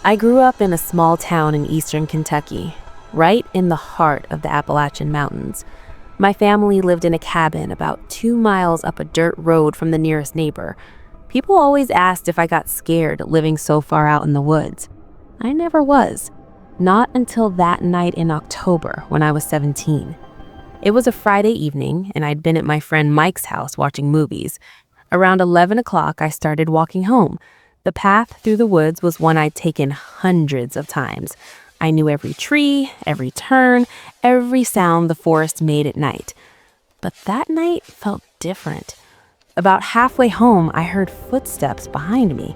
I grew up in a small town in eastern Kentucky, right in the heart of the Appalachian Mountains. My family lived in a cabin about 2 miles up a dirt road from the nearest neighbor. People always asked if I got scared living so far out in the woods. I never was. Not until that night in October when I was 17. It was a Friday evening, and I'd been at my friend Mike's house watching movies. Around 11 o'clock, I started walking home. The path through the woods was one I'd taken hundreds of times. I knew every tree, every turn, every sound the forest made at night. But that night felt different. About halfway home, I heard footsteps behind me.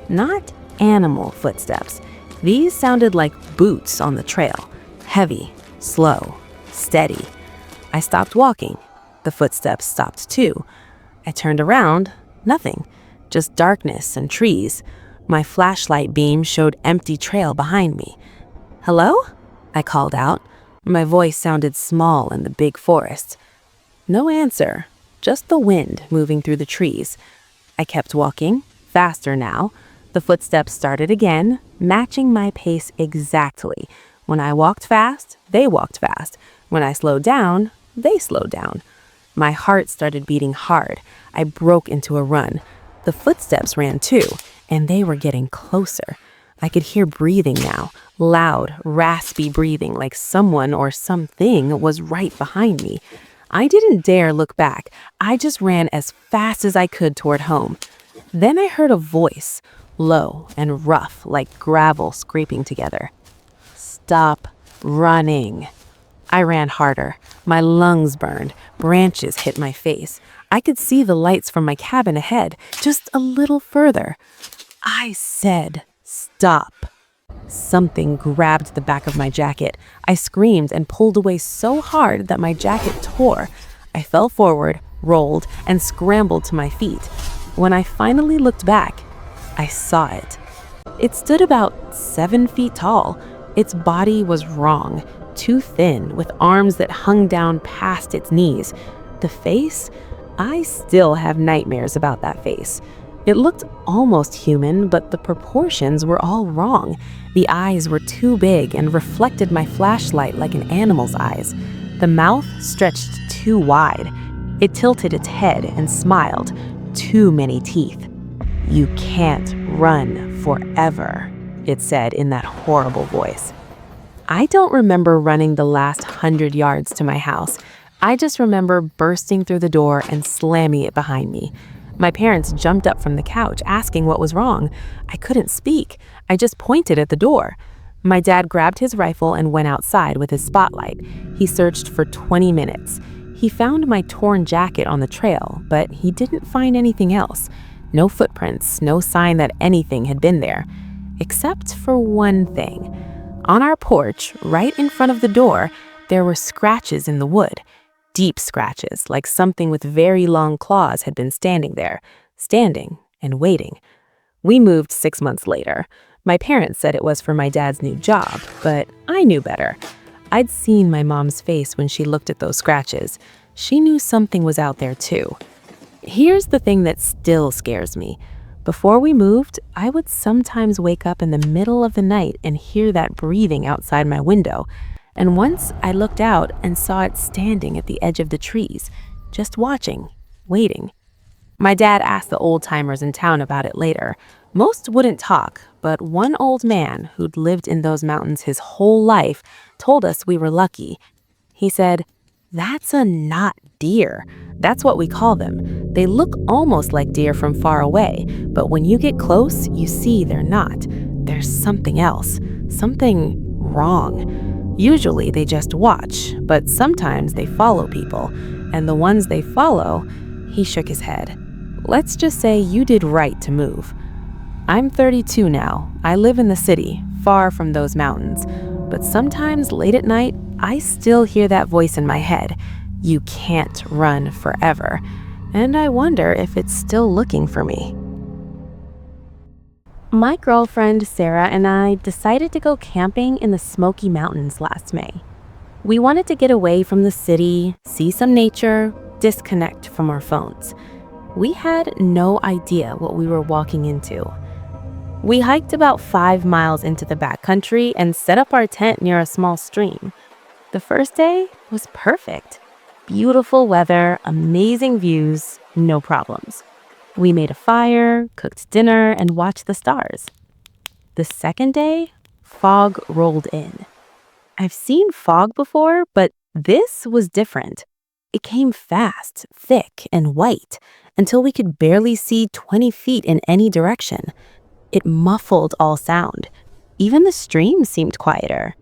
Not animal footsteps. These sounded like boots on the trail. Heavy, slow, steady. I stopped walking. The footsteps stopped too. I turned around. Nothing. Just darkness and trees. My flashlight beam showed empty trail behind me. "Hello?" I called out. My voice sounded small in the big forest. No answer. Just the wind moving through the trees. I kept walking, faster now. The footsteps started again, matching my pace exactly. When I walked fast, they walked fast. When I slowed down, they slowed down. My heart started beating hard. I broke into a run. The footsteps ran too, and they were getting closer. I could hear breathing now, loud, raspy breathing like someone or something was right behind me. I didn't dare look back. I just ran as fast as I could toward home. Then I heard a voice, low and rough like gravel scraping together. "Stop running." I ran harder. My lungs burned. Branches hit my face. I could see the lights from my cabin ahead, just a little further. I said, "Stop." Something grabbed the back of my jacket. I screamed and pulled away so hard that my jacket tore. I fell forward, rolled, and scrambled to my feet. When I finally looked back, I saw it. It stood about 7 feet tall. Its body was wrong, too thin, with arms that hung down past its knees. The face? I still have nightmares about that face. It looked almost human, but the proportions were all wrong. The eyes were too big and reflected my flashlight like an animal's eyes. The mouth stretched too wide. It tilted its head and smiled. Too many teeth. "You can't run forever," it said in that horrible voice. I don't remember running the last 100 yards to my house. I just remember bursting through the door and slamming it behind me. My parents jumped up from the couch, asking what was wrong. I couldn't speak. I just pointed at the door. My dad grabbed his rifle and went outside with his spotlight. He searched for 20 minutes. He found my torn jacket on the trail, but he didn't find anything else. No footprints, no sign that anything had been there. Except for one thing. On our porch, right in front of the door, there were scratches in the wood. Deep scratches, like something with very long claws had been standing there, standing and waiting. We moved 6 months later. My parents said it was for my dad's new job, but I knew better. I'd seen my mom's face when she looked at those scratches. She knew something was out there too. Here's the thing that still scares me. Before we moved, I would sometimes wake up in the middle of the night and hear that breathing outside my window. And once I looked out and saw it standing at the edge of the trees, just watching, waiting. My dad asked the old-timers in town about it later. Most wouldn't talk, but one old man who'd lived in those mountains his whole life told us we were lucky. He said, "That's a not deer. That's what we call them. They look almost like deer from far away, but when you get close, you see they're not. There's something else, something wrong. Usually they just watch, but sometimes they follow people, and the ones they follow," he shook his head. "Let's just say you did right to move. I'm 32 now. I live in the city, far from those mountains, but sometimes late at night, I still hear that voice in my head. You can't run forever. And I wonder if it's still looking for me." My girlfriend Sarah and I decided to go camping in the Smoky Mountains last May. We wanted to get away from the city, see some nature, disconnect from our phones. We had no idea what we were walking into. We hiked about 5 miles into the backcountry and set up our tent near a small stream. The first day was perfect. Beautiful weather, amazing views, no problems. We made a fire, cooked dinner, and watched the stars. The second day, fog rolled in. I've seen fog before, but this was different. It came fast, thick, and white, until we could barely see 20 feet in any direction. It muffled all sound. Even the stream seemed quieter.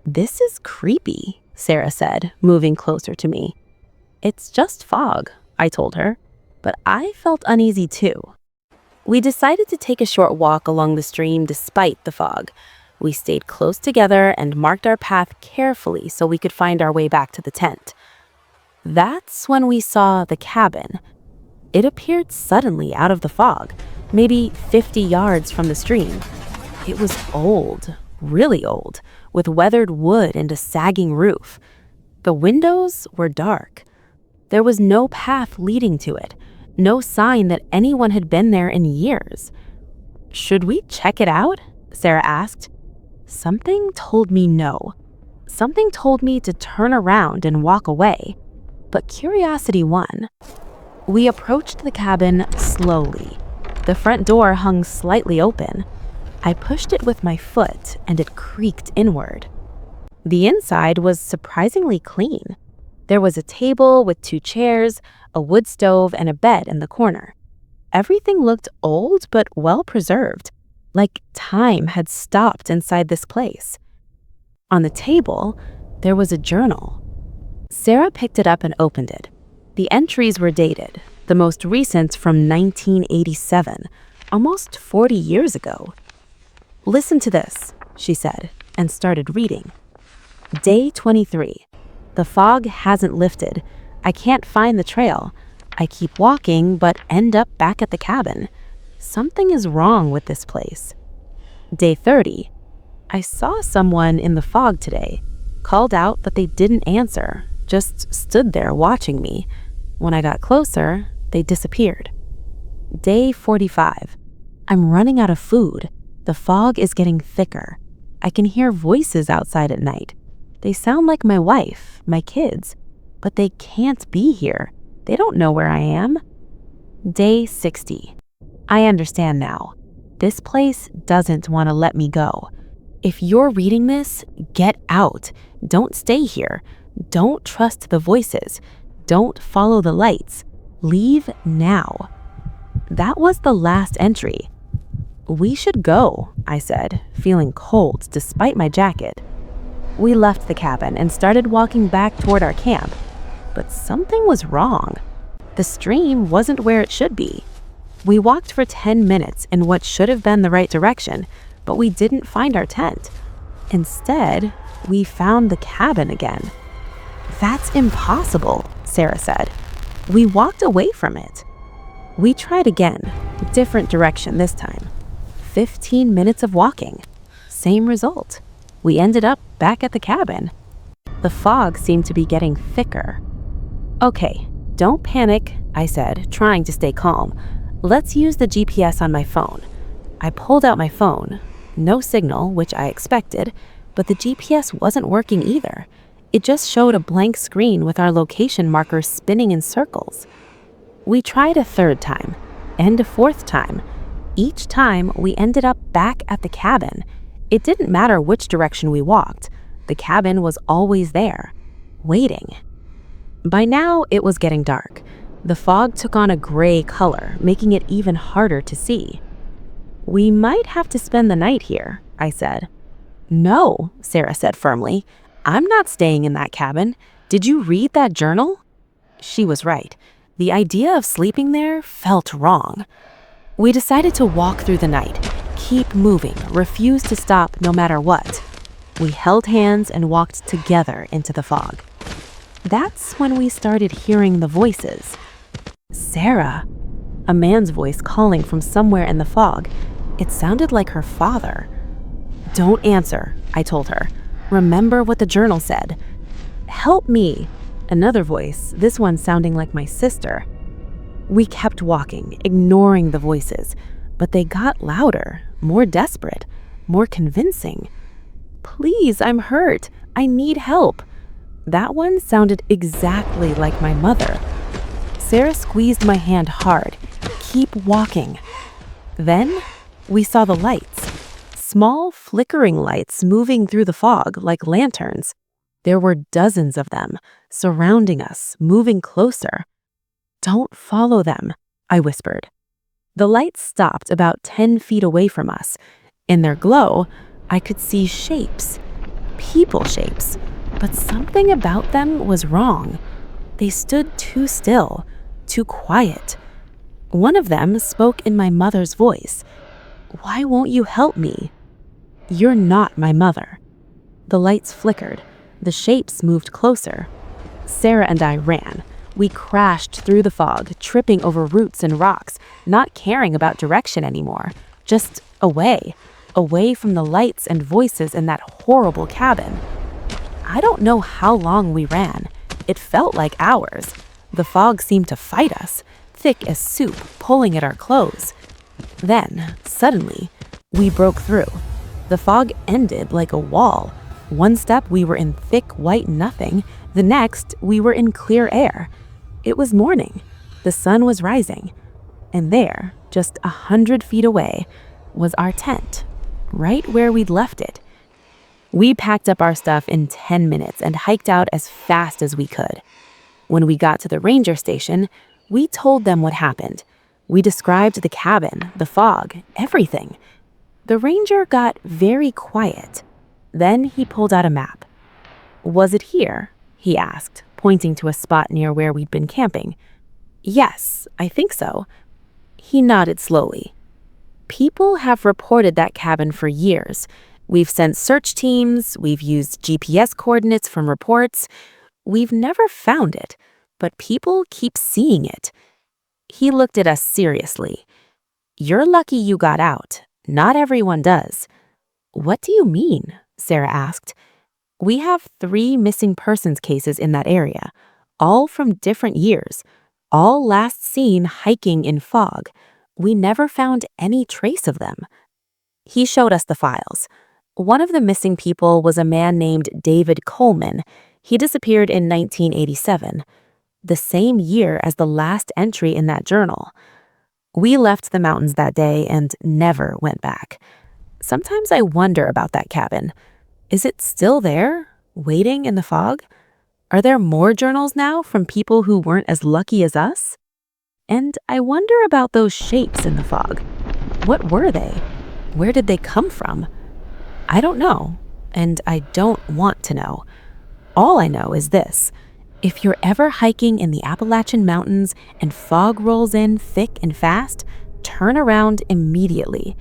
"This is creepy," Sarah said, moving closer to me. "It's just fog," I told her, but I felt uneasy too. We decided to take a short walk along the stream despite the fog. We stayed close together and marked our path carefully so we could find our way back to the tent. That's when we saw the cabin. It appeared suddenly out of the fog, maybe 50 yards from the stream. It was old, really old, with weathered wood and a sagging roof. The windows were dark. There was no path leading to it, no sign that anyone had been there in years. "Should we check it out?" Sarah asked. Something told me no. Something told me to turn around and walk away. But curiosity won. We approached the cabin slowly. The front door hung slightly open. I pushed it with my foot and it creaked inward. The inside was surprisingly clean. There was a table with 2 chairs, a wood stove, and a bed in the corner. Everything looked old but well preserved, like time had stopped inside this place. On the table, there was a journal. Sarah picked it up and opened it. The entries were dated, the most recent from 1987, almost 40 years ago. "Listen to this," she said, and started reading. "Day 23. The fog hasn't lifted. I can't find the trail. I keep walking, but end up back at the cabin. Something is wrong with this place. Day 30. I saw someone in the fog today. Called out, but they didn't answer, just stood there watching me. When I got closer, they disappeared. Day 45. I'm running out of food. The fog is getting thicker. I can hear voices outside at night. They sound like my wife, my kids, but they can't be here. They don't know where I am." Day 60. I understand now. This place doesn't want to let me go. If you're reading this, get out. Don't stay here. Don't trust the voices. Don't follow the lights. Leave now. That was the last entry. "We should go," I said, feeling cold despite my jacket. We left the cabin and started walking back toward our camp. But something was wrong. The stream wasn't where it should be. We walked for 10 minutes in what should have been the right direction, but we didn't find our tent. Instead, we found the cabin again. "That's impossible," Sarah said. "We walked away from it." We tried again, different direction this time. 15 minutes of walking. Same result. We ended up back at the cabin. The fog seemed to be getting thicker. "Okay, don't panic," I said, trying to stay calm. "Let's use the GPS on my phone." I pulled out my phone. No signal, which I expected, but the GPS wasn't working either. It just showed a blank screen with our location markers spinning in circles. We tried a third time, and a fourth time. Each time, we ended up back at the cabin. It didn't matter which direction we walked. The cabin was always there, waiting. By now, it was getting dark. The fog took on a gray color, making it even harder to see. "We might have to spend the night here," I said. "No," Sarah said firmly. "I'm not staying in that cabin. Did you read that journal?" She was right. The idea of sleeping there felt wrong. We decided to walk through the night, keep moving, refuse to stop no matter what. We held hands and walked together into the fog. That's when we started hearing the voices. "Sarah," a man's voice calling from somewhere in the fog. It sounded like her father. "Don't answer," I told her. "Remember what the journal said." "Help me," another voice, this one sounding like my sister. We kept walking, ignoring the voices, but they got louder, more desperate, more convincing. "Please, I'm hurt. I need help." That one sounded exactly like my mother. Sarah squeezed my hand hard. "Keep walking." Then we saw the lights. Small, flickering lights moving through the fog like lanterns. There were dozens of them, surrounding us, moving closer. "Don't follow them," I whispered. The lights stopped about 10 feet away from us. In their glow, I could see shapes, people shapes, but something about them was wrong. They stood too still, too quiet. One of them spoke in my mother's voice. "Why won't you help me?" "You're not my mother." The lights flickered. The shapes moved closer. Sarah and I ran. We crashed through the fog, tripping over roots and rocks, not caring about direction anymore. Just away from the lights and voices in that horrible cabin. I don't know how long we ran. It felt like hours. The fog seemed to fight us, thick as soup, pulling at our clothes. Then, suddenly, we broke through. The fog ended like a wall. One step we were in thick white nothing, the next we were in clear air. It was morning. The sun was rising. And there, just 100 feet away, was our tent, right where we'd left it. We packed up our stuff in 10 minutes and hiked out as fast as we could. When we got to the ranger station, we told them what happened. We described the cabin, the fog, everything. The ranger got very quiet. Then he pulled out a map. "Was it here?" he asked, pointing to a spot near where we'd been camping. "Yes, I think so." He nodded slowly. "People have reported that cabin for years. We've sent search teams, we've used GPS coordinates from reports. We've never found it, but people keep seeing it." He looked at us seriously. "You're lucky you got out. Not everyone does." "What do you mean?" Sarah asked. "We have 3 missing persons cases in that area, all from different years, all last seen hiking in fog. We never found any trace of them." He showed us the files. One of the missing people was a man named David Coleman. He disappeared in 1987, the same year as the last entry in that journal. We left the mountains that day and never went back. Sometimes I wonder about that cabin. Is it still there, waiting in the fog? Are there more journals now from people who weren't as lucky as us? And I wonder about those shapes in the fog. What were they? Where did they come from? I don't know, and I don't want to know. All I know is this: if you're ever hiking in the Appalachian Mountains and fog rolls in thick and fast, turn around immediately.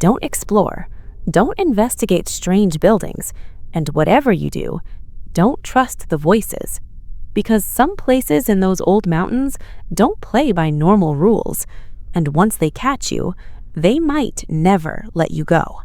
Don't explore. Don't investigate strange buildings. And whatever you do, don't trust the voices. Because some places in those old mountains don't play by normal rules. And once they catch you, they might never let you go.